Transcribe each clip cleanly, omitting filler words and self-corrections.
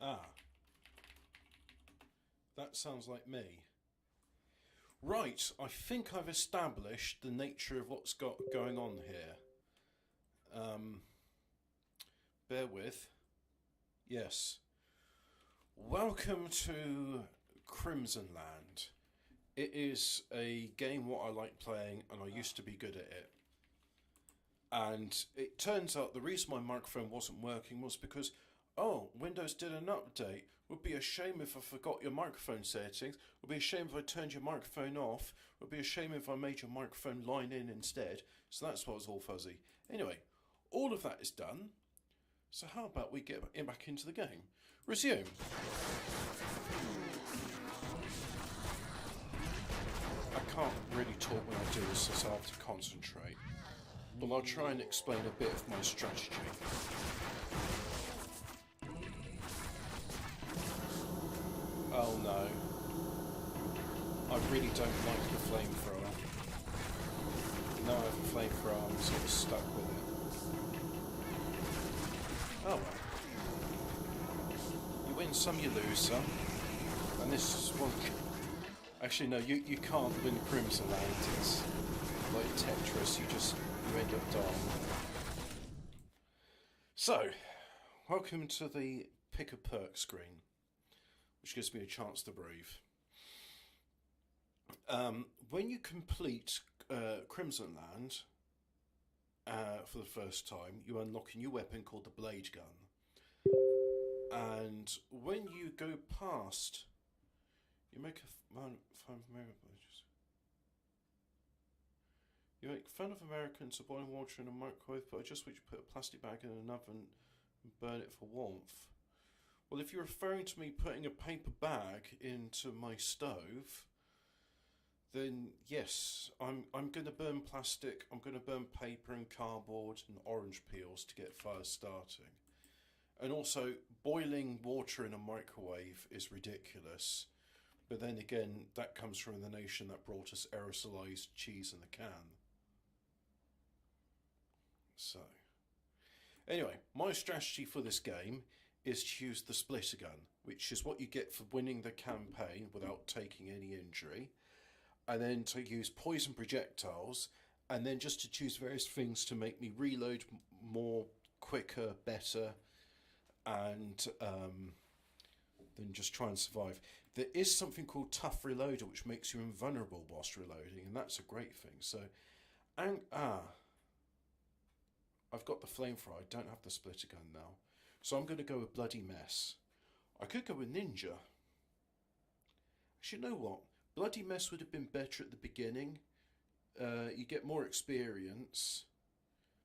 Ah, that sounds like me. Right, I think I've established the nature of what's going on here. Bear with. Yes. Welcome to Crimsonland. It is a game what I like playing, and I used to be good at it. And it turns out the reason my microphone wasn't working was because, oh, Windows did an update. Would be a shame if I forgot your microphone settings. Would be a shame if I turned your microphone off. Would be a shame if I made your microphone line in instead. So that's why it was all fuzzy. Anyway, all of that is done. So how about we get back into the game? Resume. I can't really talk when I do this, so I have to concentrate. But I'll try and explain a bit of my strategy. Oh no. I really don't like the flamethrower. Now I have a flamethrower, I'm sort of stuck with it. Oh well. You win some, you lose some. And this is one... Actually no, you can't win Crimsonland. It's like Tetris, you end up dying. So, welcome to the pick a perk screen, which gives me a chance to breathe. When you complete Crimsonland for the first time, you unlock a new weapon called the blade gun. And when you go past, you make You make fun of Americans for boiling water in a microwave, but I just wish you put a plastic bag in an oven and burn it for warmth. Well, if you're referring to me putting a paper bag into my stove, then yes, I'm going to burn plastic, I'm going to burn paper and cardboard and orange peels to get fire starting. And also, boiling water in a microwave is ridiculous. But then again, that comes from the nation that brought us aerosolized cheese in a can. So, anyway, my strategy for this game is to use the splitter gun, which is what you get for winning the campaign without taking any injury. And then to use poison projectiles, and then just to choose various things to make me reload more, quicker, better, and then just try and survive. There is something called Tough Reloader, which makes you invulnerable whilst reloading, and that's a great thing. So, and I've got the flamethrower, I don't have the splitter gun now. So I'm going to go with Bloody Mess. I could go with Ninja. Actually, you know what? Bloody Mess would have been better at the beginning. You get more experience.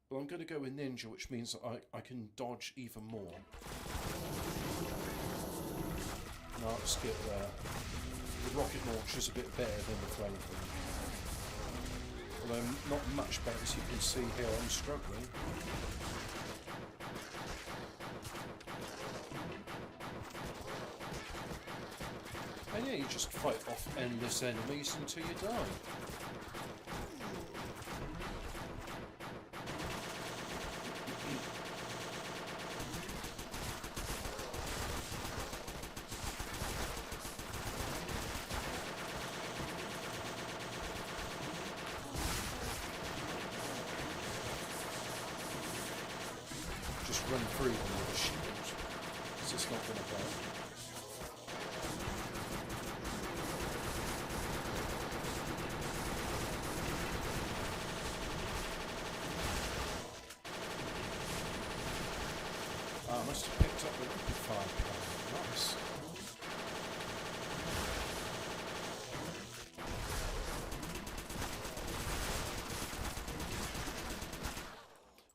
But I'm going to go with Ninja, which means I can dodge even more. No, I'll skip there. The rocket launcher is a bit better than the flamethrower. Although not much better, as you can see here, I'm struggling. And yeah, you just fight off endless enemies until you die. Just run through them with a shield, because it's not going to burn. I must have picked up the rapid fire plan. Nice.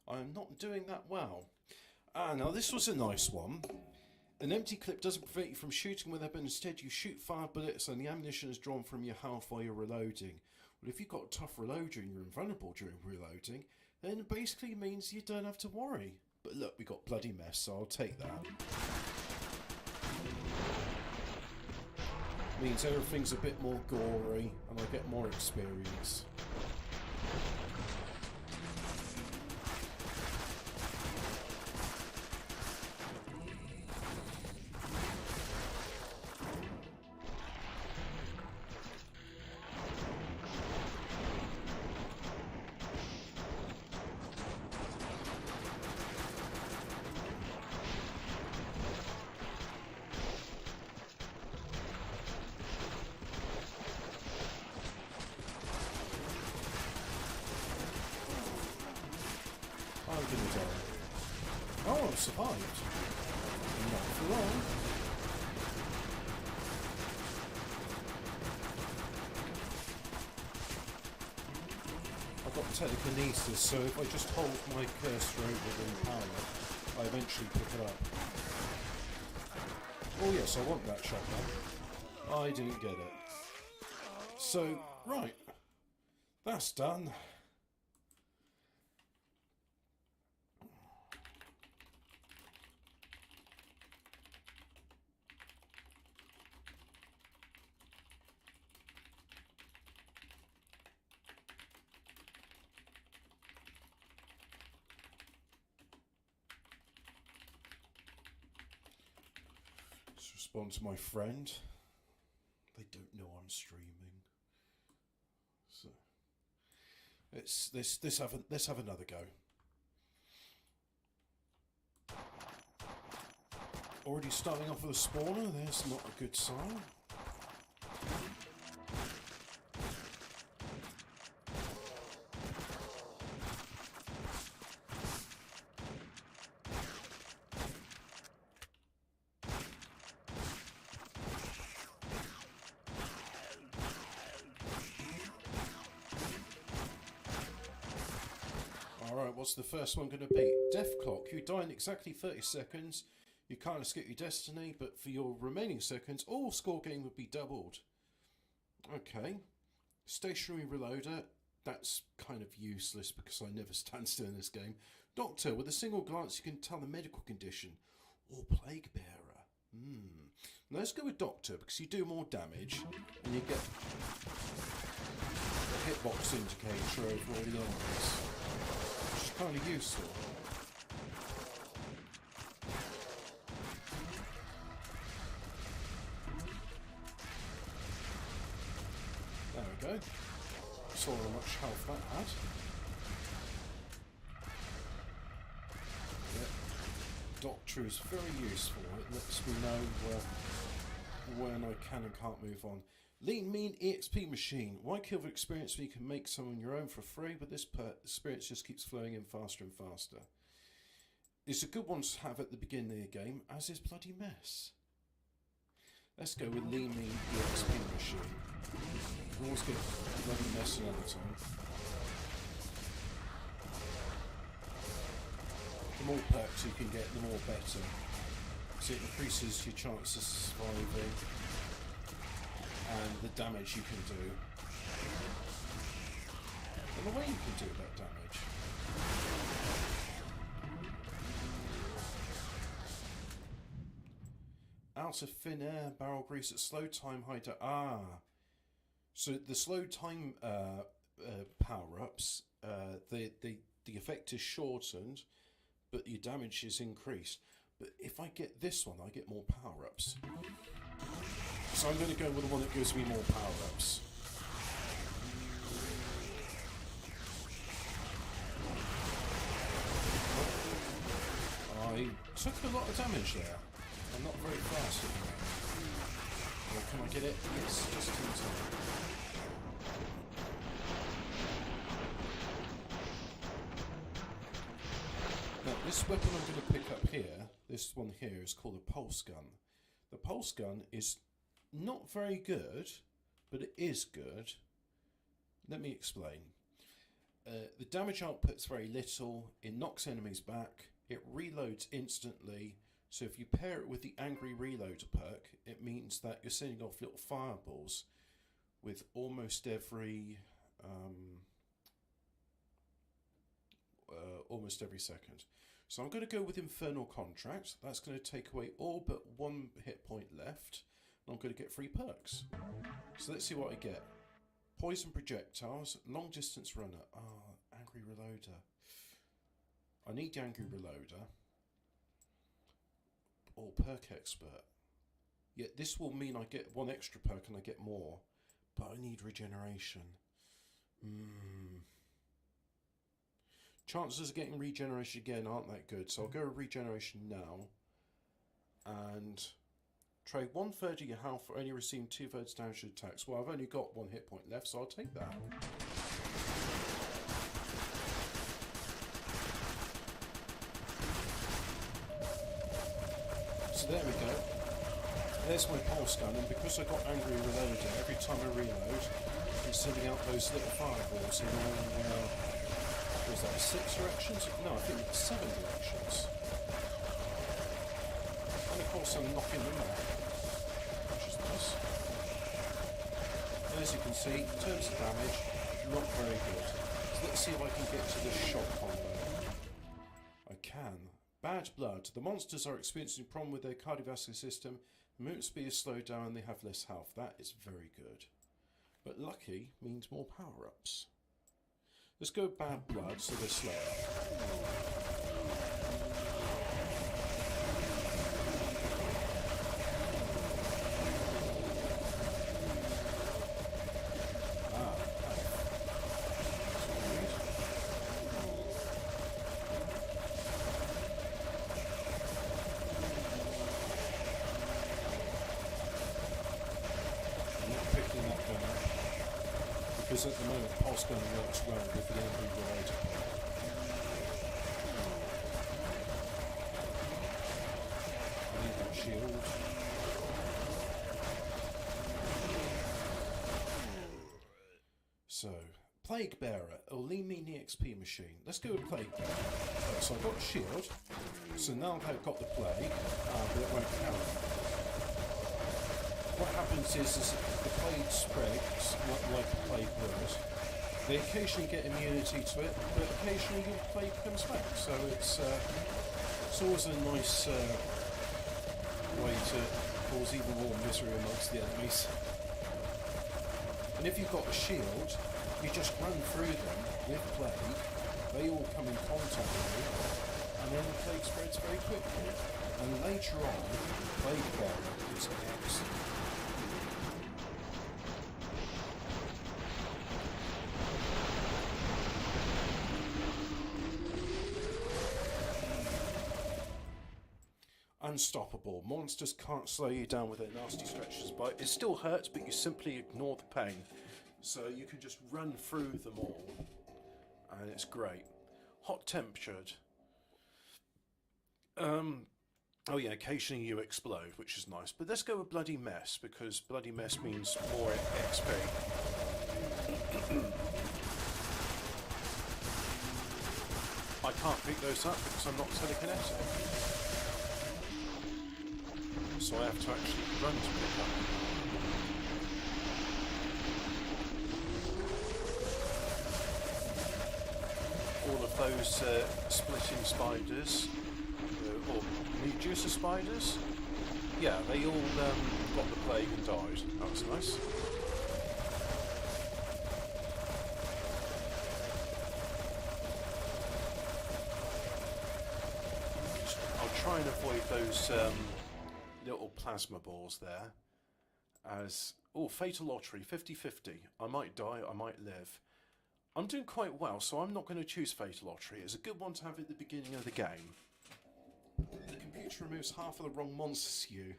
I'm not doing that well. Now this was a nice one. An empty clip doesn't prevent you from shooting with it, but instead you shoot 5 bullets and the ammunition is drawn from your health while you're reloading. Well, if you've got a tough reloader and you're invulnerable during reloading, then it basically means you don't have to worry. But look, we got Bloody Mess, so I'll take that. Means everything's a bit more gory and I get more experience. I've survived. Not for long. I've got telekinesis, so if I just hold my cursor over the power, I eventually pick it up. Oh yes, I want that shotgun. I didn't get it. So, right. That's done. Let's respond to my friend. They don't know I'm streaming. So let's have another go. Already starting off with a spawner, there's not a good sign. Alright, what's the first one going to be? Death Clock. You die in exactly 30 seconds. You can't escape your destiny, but for your remaining seconds, all score gain would be doubled. Okay. Stationary Reloader. That's kind of useless because I never stand still in this game. Doctor. With a single glance, you can tell the medical condition. Or Plague Bearer. Now let's go with Doctor because you do more damage and you get a hitbox indicator over all the enemies, which is kind of useful. There we go. Saw how much health that had. Yep. Doctor is very useful. It lets me know when I can and can't move on. Lean Mean EXP Machine. Why kill for experience when you can make some on your own for free, but this experience just keeps flowing in faster and faster. It's a good one to have at the beginning of the game, as is Bloody Mess. Let's go with Lean Mean EXP Machine. You always get Bloody Mess another time. The more perks you can get, the more better. So it increases your chances of surviving and the damage you can do. And the way you can do that damage. Out of thin air, barrel grease at slow time hider. So the slow time power-ups, the effect is shortened, but your damage is increased. But if I get this one, I get more power-ups. So I'm going to go with the one that gives me more power-ups. I took a lot of damage there. I'm not very fast at the moment. Well, can I get it? Yes, just in time. Now, this weapon I'm going to pick up here, this one here, is called a pulse gun. The pulse gun is not very good, but it is good. Let me explain. The damage output's very little. It knocks enemies back. It reloads instantly. So if you pair it with the Angry Reloader perk, it means that you're sending off little fireballs with almost every second. So I'm going to go with Infernal Contract. That's going to take away all but one hit point left. And I'm going to get 3 perks. So let's see what I get. Poison Projectiles, Long Distance Runner. Angry Reloader. I need the Angry Reloader. Or Perk Expert. Yet this will mean I get 1 extra perk and I get more. But I need Regeneration. Chances of getting Regeneration again aren't that good. So I'll go with Regeneration now. And trade 1/3 of your health for only receiving 2/3 damage to attacks. Well, I've only got 1 hit point left, so I'll take that. So there we go. There's my pulse gun, and because I got angry reloading, every time I reload, I'm sending out those little fireballs in all, was that 6 directions? No, I think it's 7 directions. And of course I'm knocking them out, which is nice. And as you can see, in terms of damage, not very good. So let's see if I can get to this shot combo. I can. Bad blood. The monsters are experiencing a problem with their cardiovascular system. The movement speed is slowed down and they have less health. That is very good. But lucky means more power-ups. Let's go bad blood so they're slower. Because at the moment, pulse gun works well with the angry related part. I need that shield. So, Plague Bearer, it'll leave me in the XP machine. Let's go with Plague Bearer. Right, so I've got a shield, so now I've got the plague, but it won't count. What happens is the plague spreads like a plague bird. They occasionally get immunity to it, but occasionally the plague comes back. So it's always a nice way to cause even more misery amongst the enemies. And if you've got a shield, you just run through them with plague. They all come in contact with you, and then the plague spreads very quickly. And later on, Plague Bearer is excellent. Unstoppable. Monsters can't slow you down with their nasty stretches bite. It still hurts, but you simply ignore the pain. So you can just run through them all. And it's great. Hot tempered. Oh yeah, occasionally you explode, which is nice. But let's go with Bloody Mess, because Bloody Mess means more XP. I can't pick those up because I'm not telekinetic. So I have to actually run to pick up. All of those splitting spiders, or Medusa spiders, yeah, they all got the plague and died. That was nice. I'll try and avoid those little plasma balls there. As fatal lottery, 50-50. I might die, I might live. I'm doing quite well, so I'm not going to choose fatal lottery. It's a good one to have at the beginning of the game. The computer removes half of the wrong monsters you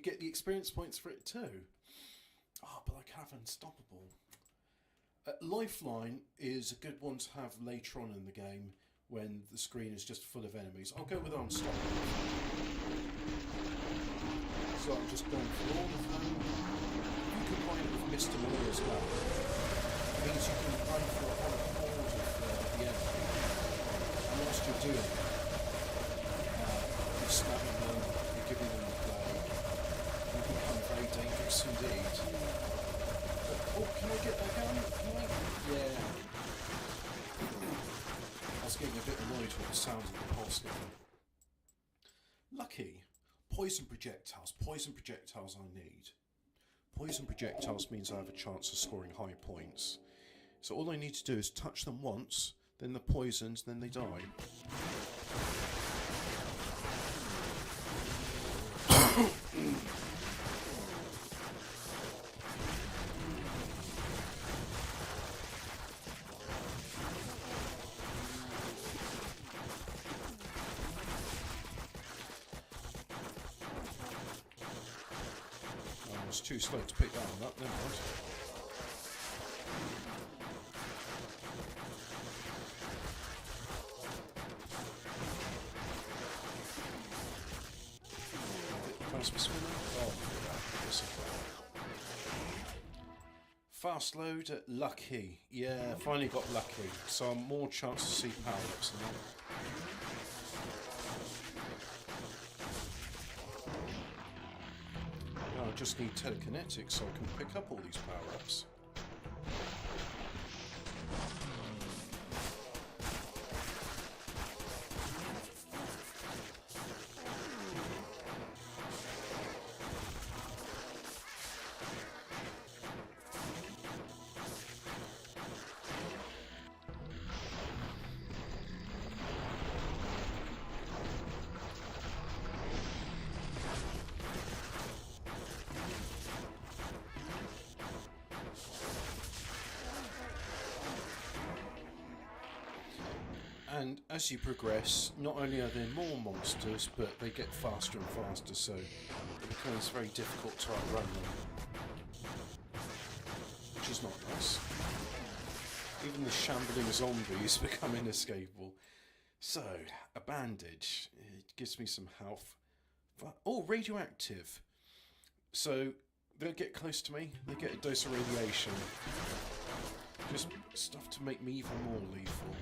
get the experience points for it too. But I can have Unstoppable. Lifeline is a good one to have later on in the game when the screen is just full of enemies. I'll go with Unstoppable. So I'm just going for all of them. You can combine it with Mr. Miller as well. It means you can run for a whole horde of the enemy. And whilst you're doing it, you're stabbing them, you're giving them the plague. You become very dangerous indeed. But, can I get that gun? Can I? Yeah. I was getting a bit annoyed with the sounds of the pulse gun. Lucky. Poison projectiles. Poison projectiles I need. Poison projectiles means I have a chance of scoring high points. So all I need to do is touch them once, then they're poisoned, then they die. It's too slow to pick that one up, never mind. plasma spinner? Oh, yes, fast load, lucky. Yeah, finally got lucky. So I'm more chance to see power-ups than that. I just need telekinetics so I can pick up all these power-ups. And as you progress, not only are there more monsters, but they get faster and faster, so it becomes very difficult to outrun them. Which is not nice. Even the shambling zombies become inescapable. So, a bandage. It gives me some health. Oh, radioactive. So, they'll get close to me, they get a dose of radiation. Just stuff to make me even more lethal.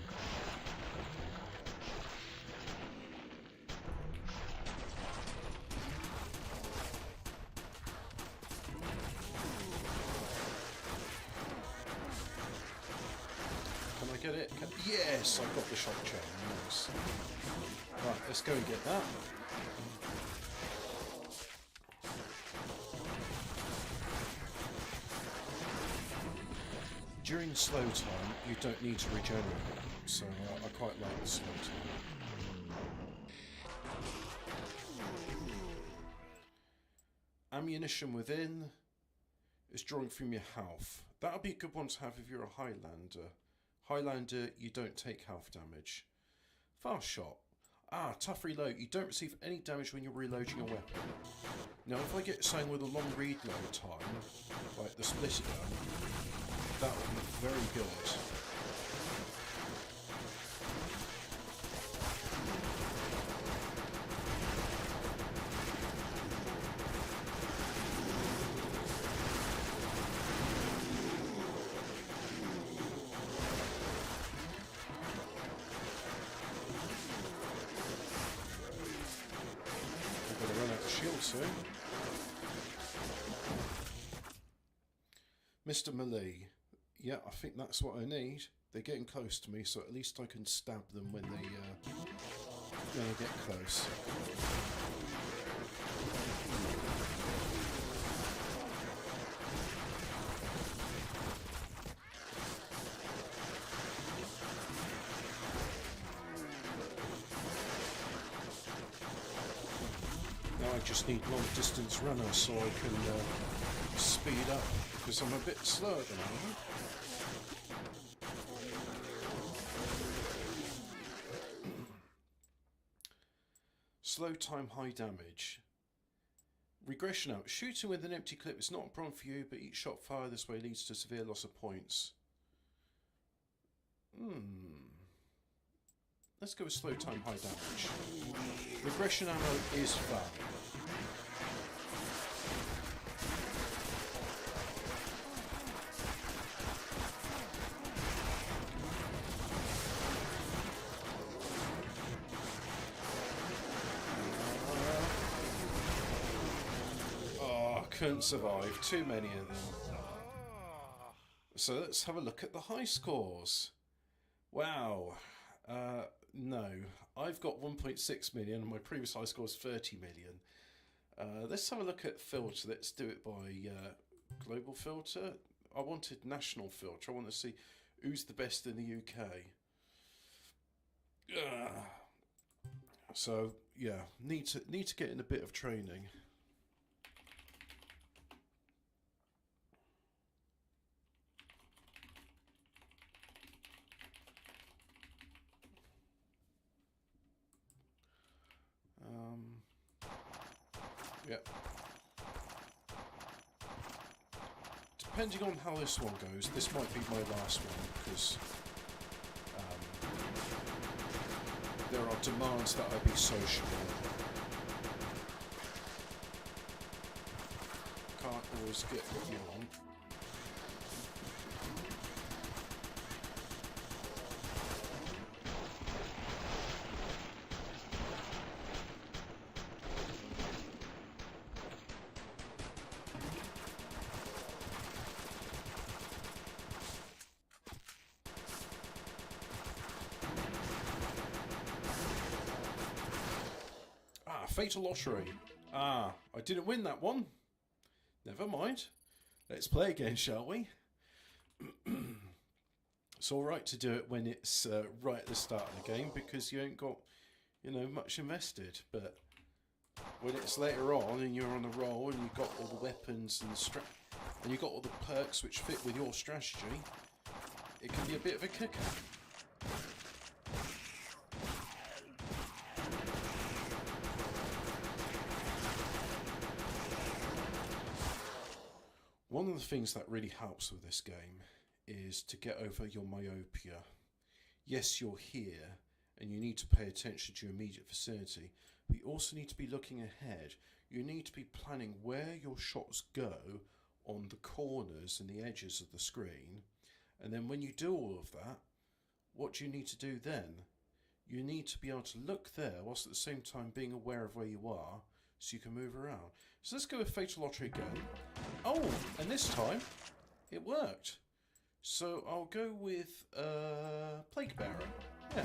Get it? Yes, I got the shock chain. Nice. Right, let's go and get that. During slow time, you don't need to regenerate, so I quite like the slow time. Ammunition within is drawing from your health. That would be a good one to have if you're a Highlander. Highlander, you don't take health damage. Fast shot. Ah, tough reload. You don't receive any damage when you're reloading your weapon. Now, if I get something with a long reload time, like the splitter gun, that would be very good. Mr. Melee. Yeah, I think that's what I need. They're getting close to me, so at least I can stab them when they get close. Now I just need long distance runners so I can speed up, because I'm a bit slow at the moment. Slow time, high damage. Regression out. Shooting with an empty clip is not a problem for you, but each shot fired this way leads to severe loss of points. Let's go with slow time, high damage. Regression ammo is fun. Couldn't survive, too many of them. So let's have a look at the high scores. Wow. No, I've got 1.6 million and my previous high score is 30 million. Let's have a look at filter. Let's do it by global filter. I wanted national filter. I want to see who's the best in the UK. So yeah, need to get in a bit of training. Yep. Depending on how this one goes, this might be my last one, because there are demands that I be sociable. can't always get what you want. Fatal Lottery. I didn't win that one. Never mind. Let's play again, shall we? It's alright to do it when it's right at the start of the game because you ain't got, much invested. But when it's later on and you're on a roll and you've got all the weapons and you've got all the perks which fit with your strategy, it can be a bit of a kicker. One of the things that really helps with this game is to get over your myopia. Yes, you're here and you need to pay attention to your immediate vicinity, but you also need to be looking ahead. You need to be planning where your shots go on the corners and the edges of the screen. And then when you do all of that, what do you need to do then? You need to be able to look there whilst at the same time being aware of where you are so you can move around. So let's go with Fatal Lottery again. Oh, and this time it worked. So I'll go with Plague Bearer. Yeah.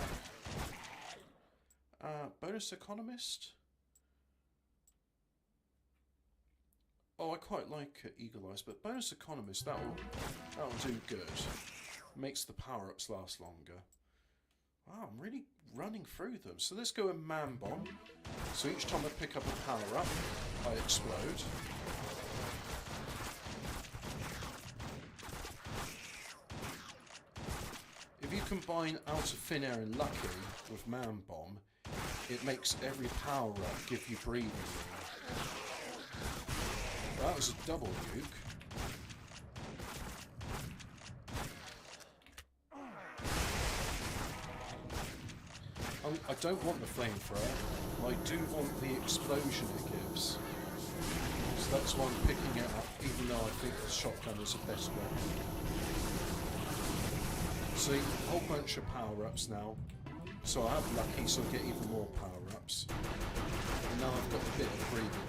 Bonus Economist. Oh, I quite like Eagle Eyes, but Bonus Economist, that'll do good. Makes the power-ups last longer. Wow, I'm really running through them. So let's go with Man Bomb. So each time I pick up a power-up, I explode. If you combine Out of Thin Air and Lucky with Man Bomb, it makes every power-up give you breathing room. That was a double nuke. I don't want the flamethrower, I do want the explosion it gives. So that's why I'm picking it up, even though I think the shotgun is the best weapon. See, a whole bunch of power-ups now. So I have Lucky, so I get even more power-ups. And now I've got a bit of breathing room.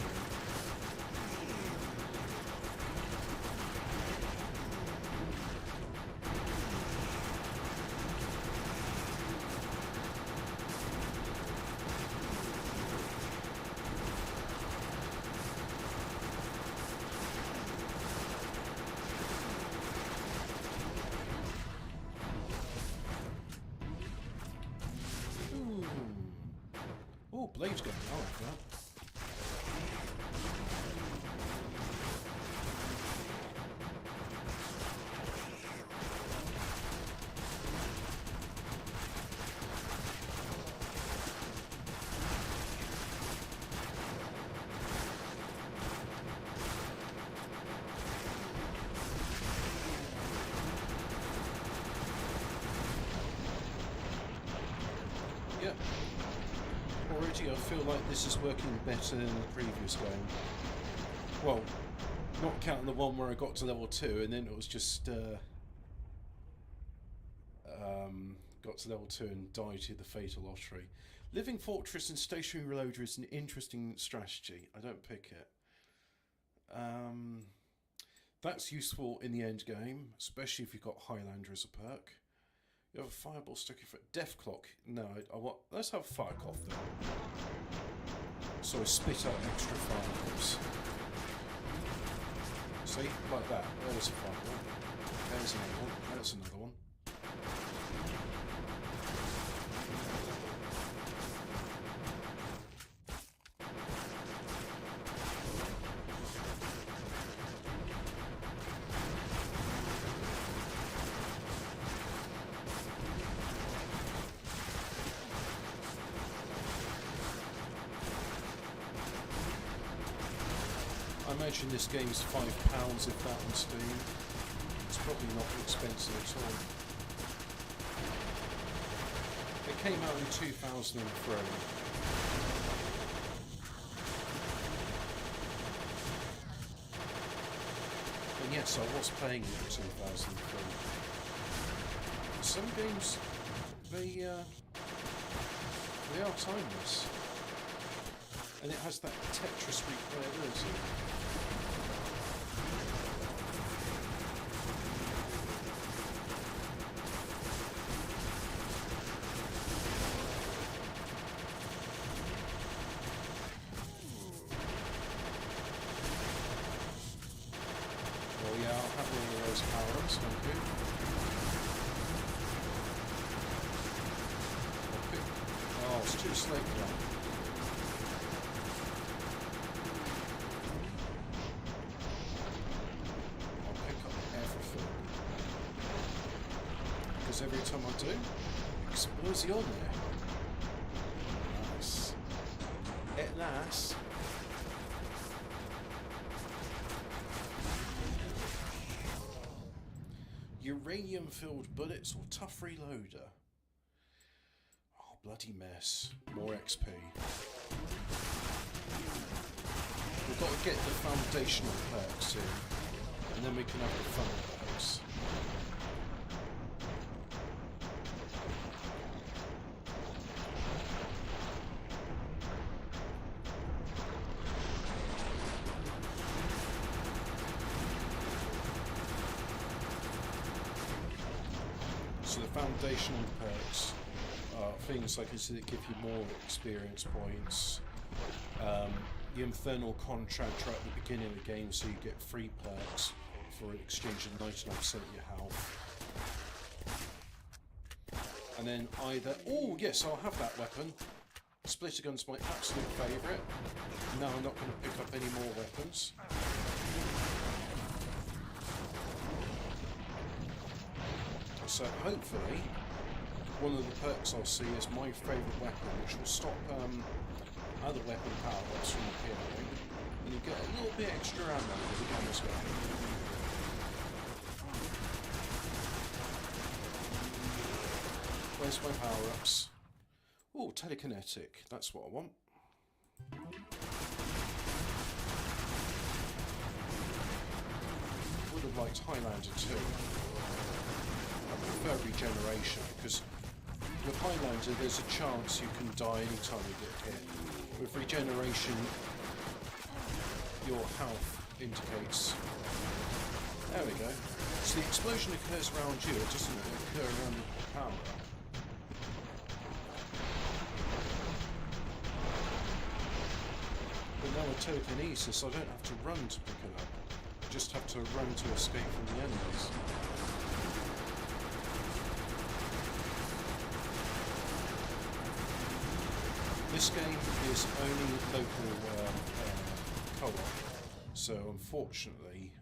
Oh, Blade's gun. I like that. Yep. Already I feel like this is working better than the previous game. Well, not counting the one where I got to level 2 and then it was just got to level 2 and died to the Fatal Lottery. Living Fortress and Stationary Reloader is an interesting strategy. I don't pick it. That's useful in the end game, especially if you've got Highlander as a perk. You have a fireball sticking for Death Clock. No, I want. Let's have Fire Cough then. So I spit out extra fireballs. See, like that. There's a fireball. There's another one. There's another one. I imagine this game's £5 if that on Steam. It's probably not expensive at all. It came out in 2003. And yes, I was playing it in 2003. Some games, they are timeless. And it has that Tetris replayability. Well, yeah, I'll have all of those power-ups, thank you. Oh, it's too slick now. Because every time I do, explosión there. Nice. At last. Uranium-filled bullets or tough reloader? Oh, bloody mess. More XP. We've got to get the foundational perks in, and then we can have the fun perks. So the foundational perks are things like that give you more experience points. The infernal contract right at the beginning of the game, so you get free perks for an exchange of 99% of your health. And then either, oh yes, I'll have that weapon. Splitter gun's my absolute favourite. No, I'm not going to pick up any more weapons. So hopefully, one of the perks I'll see is my favourite weapon, which will stop other weapon power-ups from appearing, and you get a little bit extra ammo with the gun as well. Where's my power-ups? Oh, telekinetic, that's what I want. Would have liked Highlander too. I prefer regeneration, because with Highlander there's a chance you can die anytime you get hit. With regeneration, your health indicates... There we go. So the explosion occurs around you, it doesn't occur around the power. But now with telekinesis, I don't have to run to pick it up. I just have to run to escape from the enemies. This game is only local co-op, so unfortunately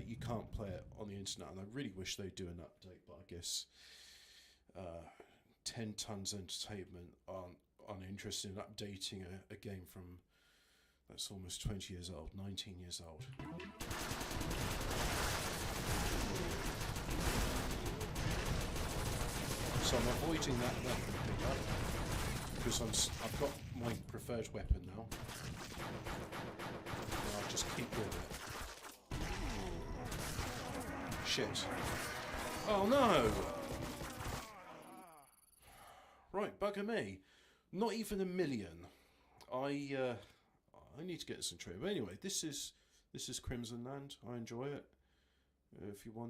you can't play it on the internet, and I really wish they'd do an update, but I guess 10 Tons Entertainment aren't interested in updating a game from that's almost 20 years old, 19 years old. So I'm avoiding that weapon pickup, because I've got my preferred weapon now, and I'll just keep with it. Shit. Oh no! Right, bugger me. Not even a million. I need to get some trade. But anyway, this is Crimsonland. I enjoy it. If you want it.